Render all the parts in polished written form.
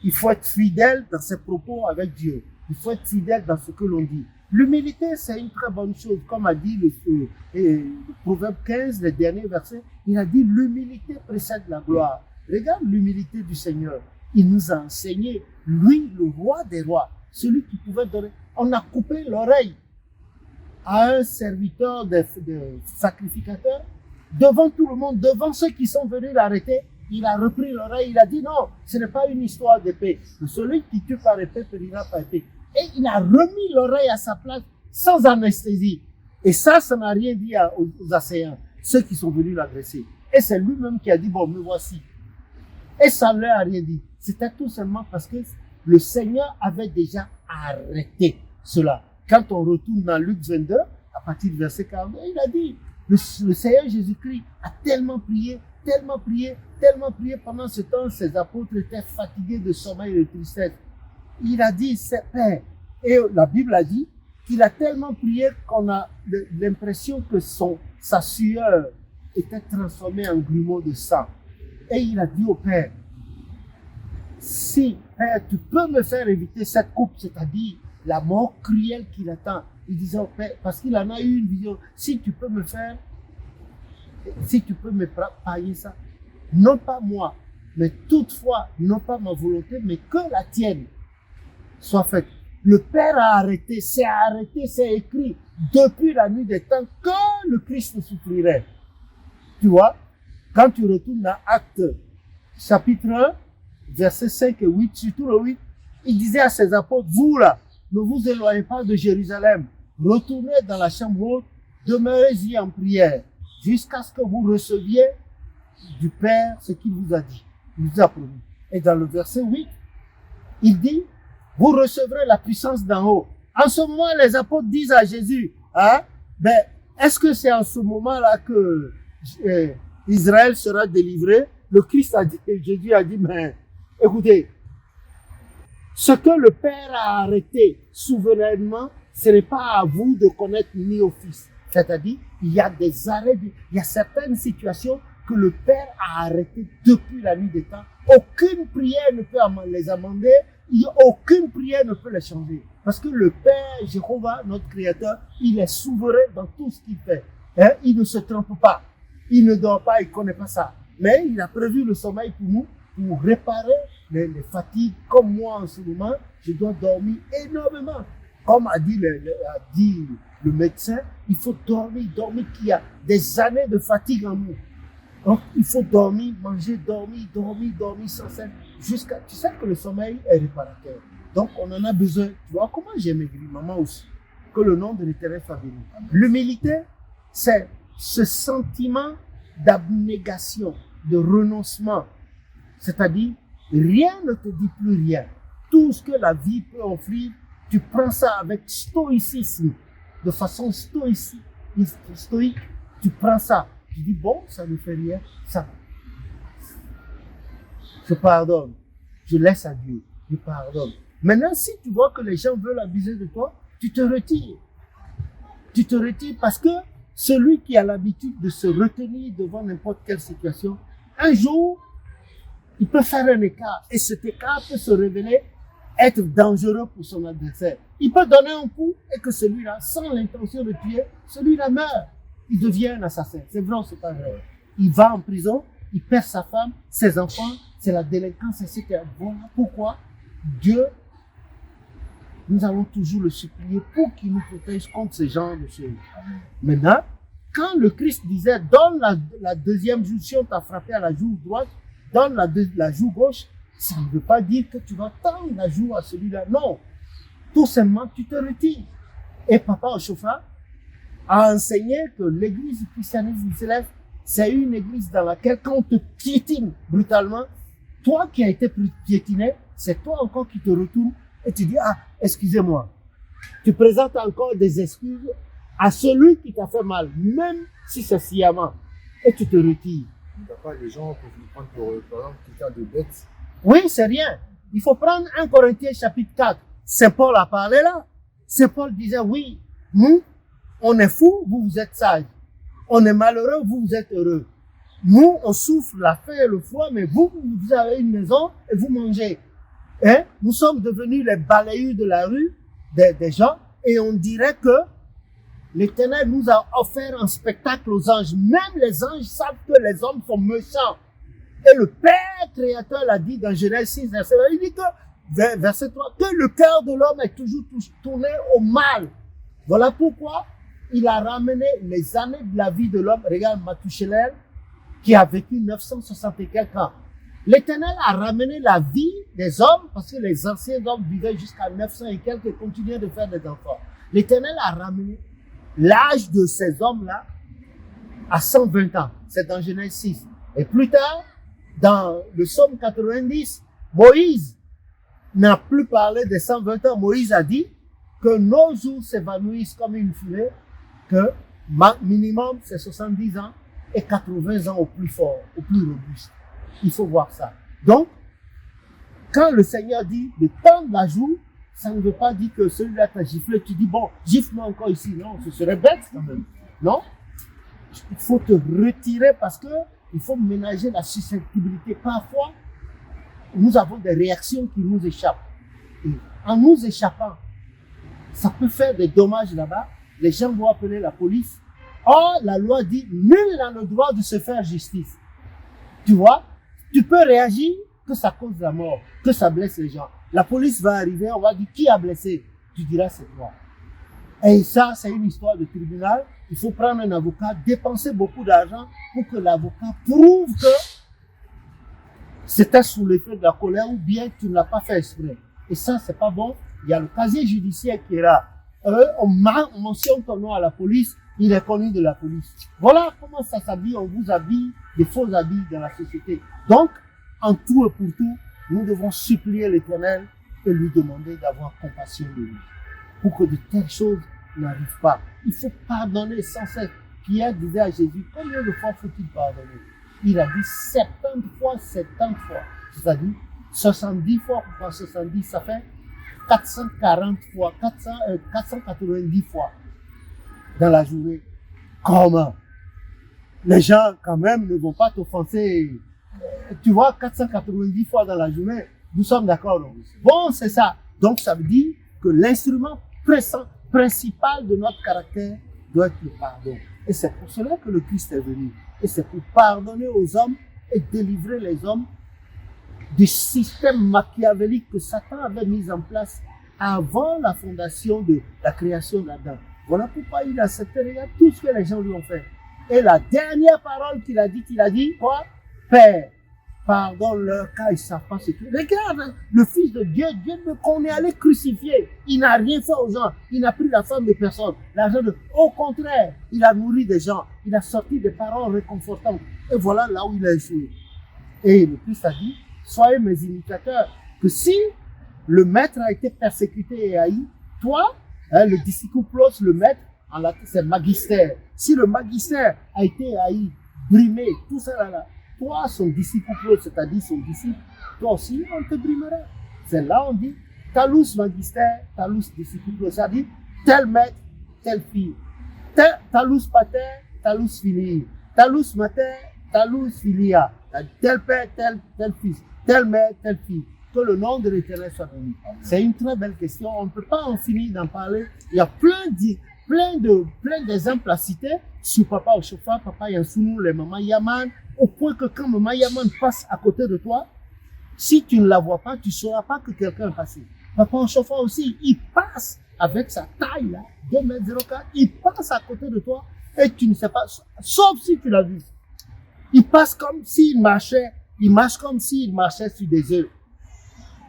Il faut être fidèle dans ses propos avec Dieu. Il faut être fidèle dans ce que l'on dit. L'humilité, c'est une très bonne chose. Comme a dit le Proverbe 15, le dernier verset, il a dit l'humilité précède la gloire. Regarde l'humilité du Seigneur. Il nous a enseigné, lui, le roi des rois, celui qui pouvait donner. On a coupé l'oreille à un serviteur de sacrificateur devant tout le monde, devant ceux qui sont venus l'arrêter. Il a repris l'oreille, il a dit non, ce n'est pas une histoire d'épée. Celui qui tue par épée périra par épée. Et il a remis l'oreille à sa place sans anesthésie. Et ça n'a rien dit aux assaillants, ceux qui sont venus l'agresser. Et c'est lui-même qui a dit, bon, me voici. Et ça ne leur a rien dit. C'était tout simplement parce que le Seigneur avait déjà arrêté cela. Quand on retourne dans Luc 22, à partir du verset 42, il a dit, le Seigneur Jésus-Christ a tellement prié pendant ce temps, ses apôtres étaient fatigués de sommeil et de tristesse. Il a dit, c'est Père. Et la Bible a dit qu'il a tellement prié qu'on a l'impression que sa sueur était transformée en grumeaux de sang. Et il a dit au Père, si, Père, tu peux me faire éviter cette coupe, c'est-à-dire la mort cruelle qui l'attend. Il disait au Père, parce qu'il en a eu une vision, si tu peux me payer ça, non pas moi, mais toutefois, non pas ma volonté, mais que la tienne soit faite. Le Père a arrêté, c'est écrit depuis la nuit des temps que le Christ souffrirait. Tu vois, quand tu retournes dans Actes, chapitre 1, versets 5 et 8, surtout le 8, il disait à ses apôtres, vous là, ne vous éloignez pas de Jérusalem, retournez dans la chambre haute, demeurez-y en prière, jusqu'à ce que vous receviez du Père ce qu'il vous a dit, il vous a promis. Et dans le verset 8, il dit, vous recevrez la puissance d'en haut. En ce moment, les apôtres disent à Jésus, est-ce que c'est en ce moment-là que Israël sera délivré? Le Christ a dit, Jésus a dit, mais écoutez, ce que le Père a arrêté souverainement, ce n'est pas à vous de connaître ni au Fils. C'est-à-dire, il y a des arrêts, il y a certaines situations que le Père a arrêtées depuis la nuit des temps. Aucune prière ne peut les amender, aucune prière ne peut les changer. Parce que le Père, Jéhovah, notre Créateur, il est souverain dans tout ce qu'il fait. Il ne se trompe pas. Il ne dort pas, il ne connaît pas ça. Mais il a prévu le sommeil pour nous, pour réparer les fatigues. Comme moi en ce moment, je dois dormir énormément. Comme a dit le médecin, il faut dormir, qu'il y a des années de fatigue en nous. Donc, il faut dormir, manger, dormir sans cesse. Tu sais que le sommeil est réparateur. Donc, on en a besoin. Tu vois comment j'ai maigri, maman aussi. Que le nom de l'Éternel soit béni. L'humilité, c'est ce sentiment d'abnégation, de renoncement. C'est-à-dire, rien ne te dit plus rien. Tout ce que la vie peut offrir, tu prends ça avec stoïcisme, de façon stoïque. Tu prends ça. Tu dis, bon, ça ne fait rien, ça. Je pardonne. Je laisse à Dieu. Je pardonne. Maintenant, si tu vois que les gens veulent abuser de toi, tu te retires. Tu te retires parce que celui qui a l'habitude de se retenir devant n'importe quelle situation, un jour, il peut faire un écart. Et cet écart peut se révéler être dangereux pour son adversaire. Il peut donner un coup et que celui-là, sans l'intention de tuer, celui-là meurt. Il devient un assassin. C'est vrai ou c'est pas vrai? Il va en prison, il perd sa femme, ses enfants, c'est la délinquance, etc. Voilà pourquoi Dieu, nous allons toujours le supplier pour qu'il nous protège contre ce genre de choses. Maintenant, quand le Christ disait, donne la deuxième joue, si on t'a frappé à la joue droite, donne la joue gauche, ça ne veut pas dire que tu vas tendre la joue à celui-là. Non. Tout simplement, tu te retires. Et Papa Ochofa a enseigné que l'église du christianisme céleste, c'est une église dans laquelle quand on te piétine brutalement, toi qui as été piétiné, c'est toi encore qui te retournes et tu dis, excusez-moi. Tu présentes encore des excuses à celui qui t'a fait mal, même si c'est sciemment, et tu te retires. Les gens peuvent nous prendre pour exemple quelqu'un de bête. Oui, c'est rien. Il faut prendre 1 Corinthiens chapitre 4. Saint Paul a parlé là. Saint Paul disait, oui, nous, on est fous, vous êtes sages. On est malheureux, vous êtes heureux. Nous, on souffre la faim et le froid, mais vous avez une maison et vous mangez. Hein? Nous sommes devenus les balayeurs de la rue des gens et on dirait que l'Éternel nous a offert un spectacle aux anges. Même les anges savent que les hommes sont méchants. Et le Père créateur l'a dit dans Genèse 6, verset 1, il dit que, verset 3, que le cœur de l'homme est toujours tourné au mal. Voilà pourquoi il a ramené les années de la vie de l'homme. Regarde Mathusalem, qui a vécu 960 et quelques ans. L'Éternel a ramené la vie des hommes, parce que les anciens hommes vivaient jusqu'à 900 et quelques et continuaient de faire des enfants. L'Éternel a ramené l'âge de ces hommes-là à 120 ans. C'est dans Genèse 6. Et plus tard, dans le psaume 90, Moïse n'a plus parlé des 120 ans. Moïse a dit que nos jours s'évanouissent comme une fumée, que minimum c'est 70 ans et 80 ans au plus fort, au plus robuste. Il faut voir ça. Donc, quand le Seigneur dit de tendre la joue, ça ne veut pas dire que celui-là t'a giflé, tu dis bon, gifle-moi encore ici. Non, ce serait bête quand même. Non? Il faut te retirer parce que il faut ménager la susceptibilité. Parfois, nous avons des réactions qui nous échappent. Et en nous échappant, ça peut faire des dommages là-bas. Les gens vont appeler la police. Or, la loi dit, nul n'a le droit de se faire justice. Tu vois, tu peux réagir que ça cause la mort, que ça blesse les gens. La police va arriver, on va dire, qui a blessé? Tu diras, c'est toi. Et ça, c'est une histoire de tribunal. Il faut prendre un avocat, dépenser beaucoup d'argent pour que l'avocat prouve que c'était sous l'effet de la colère ou bien tu ne l'as pas fait exprès. Et ça, c'est pas bon. Il y a le casier judiciaire qui est là. On mentionne ton nom à la police, il est connu de la police. Voilà comment ça s'habille, on vous habille des faux habits dans la société. Donc, en tout et pour tout, nous devons supplier l'Éternel et lui demander d'avoir compassion de nous. Pour que de telles choses n'arrivent pas. Il faut pardonner sans cesse. Pierre disait à Jésus, combien de fois faut-il pardonner? Il a dit 70 fois, 70 fois. C'est-à-dire 70 fois, pourquoi 70, ça fait 440 fois, 490 fois dans la journée. Comment? Les gens, quand même, ne vont pas t'offenser. Tu vois, 490 fois dans la journée, nous sommes d'accord. Bon, c'est ça. Donc, ça veut dire que l'instrument principal de notre caractère doit être le pardon. Et c'est pour cela que le Christ est venu. Et c'est pour pardonner aux hommes et délivrer les hommes du système machiavélique que Satan avait mis en place avant la fondation de la création d'Adam. Voilà pourquoi il a accepté, regarde, tout ce que les gens lui ont fait. Et la dernière parole qu'il a dit quoi? Père, pardonne-leur car ils ne savent pas ce que... Regarde, le Fils de Dieu, qu'on est allé crucifier, il n'a rien fait aux gens, il n'a pris la femme de personne. Au contraire, il a nourri des gens, il a sorti des paroles réconfortantes. Et voilà là où il a échoué. Et le Christ a dit, soyez mes imitateurs, que si le maître a été persécuté et haï, toi, le disciplos, le maître, en latin c'est magister. Si le magister a été haï, brimé, tout ça là, toi, son disciple, c'est-à-dire son disciple, toi aussi, on te brimera. C'est là on dit, talus magister, talus disciple, c'est-à-dire tel maître, telle fille. Talus pater, talus filii. Talus mater, talus filia. Tel père, tel fils. Tel mère, telle fille. Que le nom de l'Éternel soit béni. C'est une très belle question. On ne peut pas en finir d'en parler. Il y a plein d'exemples à citer sur Papa Oshofa, Papa Yansounou, les mamans Yaman, au point que quand maman Yaman passe à côté de toi, si tu ne la vois pas, tu ne sauras pas que quelqu'un est passé. Papa Oshofa aussi, il passe avec sa taille là, 2,04 m, il passe à côté de toi et tu ne sais pas, sauf si tu l'as vu. Il passe comme s'il marchait, il marche comme s'il marchait sur des œufs.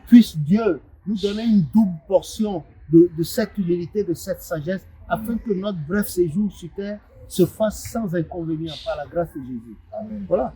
Puisse Dieu nous donner une double portion de cette humilité, de cette sagesse, afin que notre bref séjour sur terre se fasse sans inconvénient par la grâce de Jésus. Amen. Voilà.